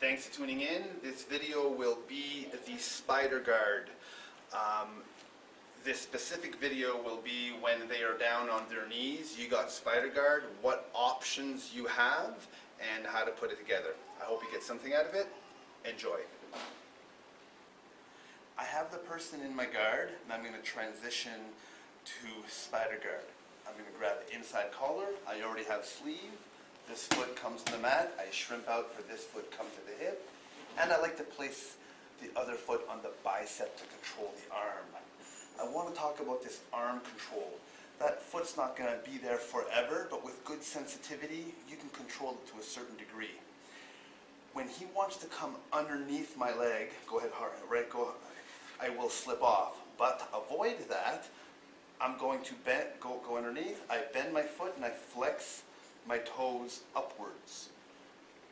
Thanks for tuning in. This video will be the spider guard. This specific video will be when they are down on their knees. You got spider guard, what options you have, and how to put it together. I hope you get something out of it. Enjoy. I have the person in my guard, and I'm going to transition to spider guard. I'm going to grab the inside collar. I already have sleeve. This foot comes to the mat. I shrimp out for this foot come to the hip. And I like to place the other foot on the bicep to control the arm. I want to talk about this arm control. That foot's not going to be there forever, but with good sensitivity, you can control it to a certain degree. When he wants to come underneath my leg, go ahead hard, right, go, I will slip off. But to avoid that, I'm going to bend, go underneath, I bend my foot and I flex my toes upwards.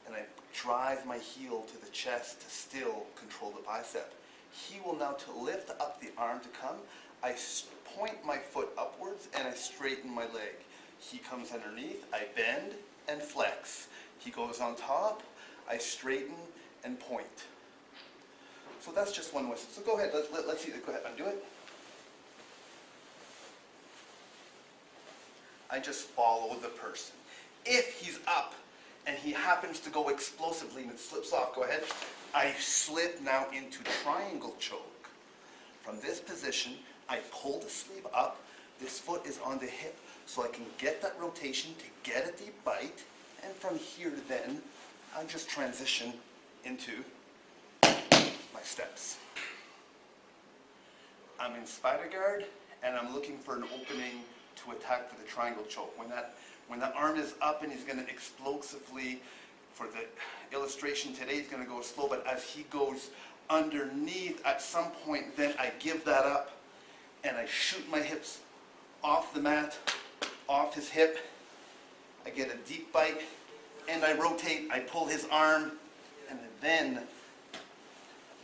And I drive my heel to the chest to still control the bicep. He will now to lift up the arm to come. I point my foot upwards and I straighten my leg. He comes underneath, I bend and flex. He goes on top, I straighten and point. So that's just one whistle. So go ahead, let's see, go ahead, undo it. I just follow the person. If he's up and he happens to go explosively and it slips off, go ahead. I slip now into triangle choke. From this position, I pull the sleeve up. This foot is on the hip, so I can get that rotation to get a deep bite. And from here to then, I just transition into my steps. I'm in spider guard, and I'm looking for an opening to attack for the triangle choke. When that arm is up and he's going to explosively, for the illustration today, he's going to go slow, but as he goes underneath, at some point, then I give that up and I shoot my hips off the mat, off his hip. I get a deep bite and I rotate, I pull his arm, and then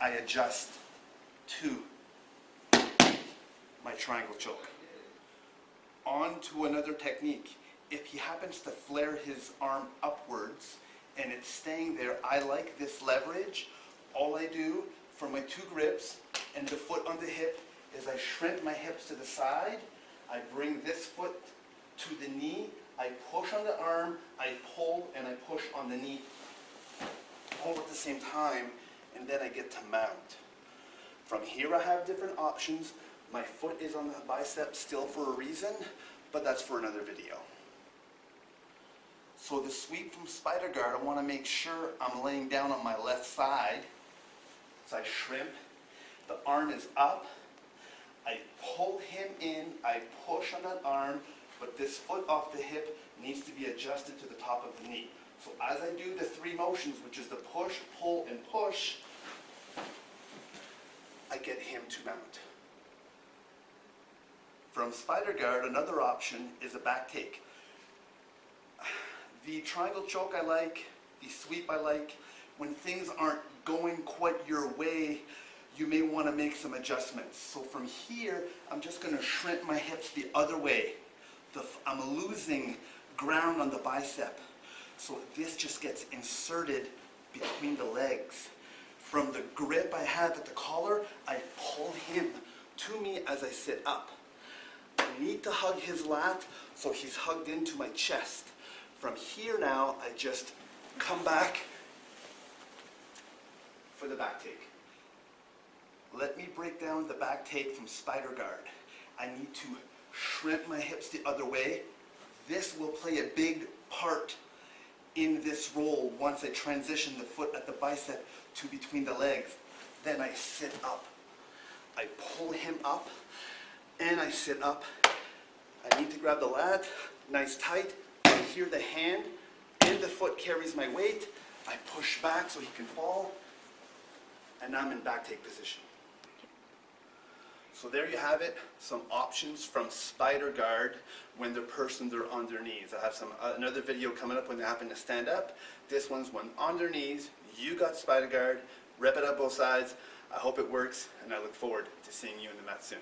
I adjust to my triangle choke. On to another technique. If he happens to flare his arm upwards and it's staying there, I like this leverage. All I do for my two grips and the foot on the hip is I shrimp my hips to the side. I bring this foot to the knee. I push on the arm, I pull, and I push on the knee all at the same time, and then I get to mount. From here I have different options. My foot is on the bicep still for a reason, but that's for another video. So the sweep from spider guard, I want to make sure I'm laying down on my left side. So I shrimp, the arm is up, I pull him in, I push on that arm, but this foot off the hip needs to be adjusted to the top of the knee. So as I do the three motions, which is the push, pull, and push, I get him to mount. From spider guard, another option is a back take. The triangle choke I like, the sweep I like. When things aren't going quite your way, you may want to make some adjustments. So from here, I'm just going to shrimp my hips the other way. I'm losing ground on the bicep. So this just gets inserted between the legs. From the grip I have at the collar, I pull him to me as I sit up. I need to hug his lat, so he's hugged into my chest. From here now, I just come back for the back take. Let me break down the back take from spider guard. I need to shrimp my hips the other way. This will play a big part in this roll once I transition the foot at the bicep to between the legs. Then I sit up. I pull him up and I sit up. I need to grab the lat, nice tight. Here the hand and the foot carries my weight. I push back so he can fall, and I'm in back take position. So there you have it, some options from spider guard when they're on their knees. I have another video coming up when they happen to stand up. This one's when on their knees. You got spider guard, rep it up both sides. I hope it works, and I look forward to seeing you in the mat soon.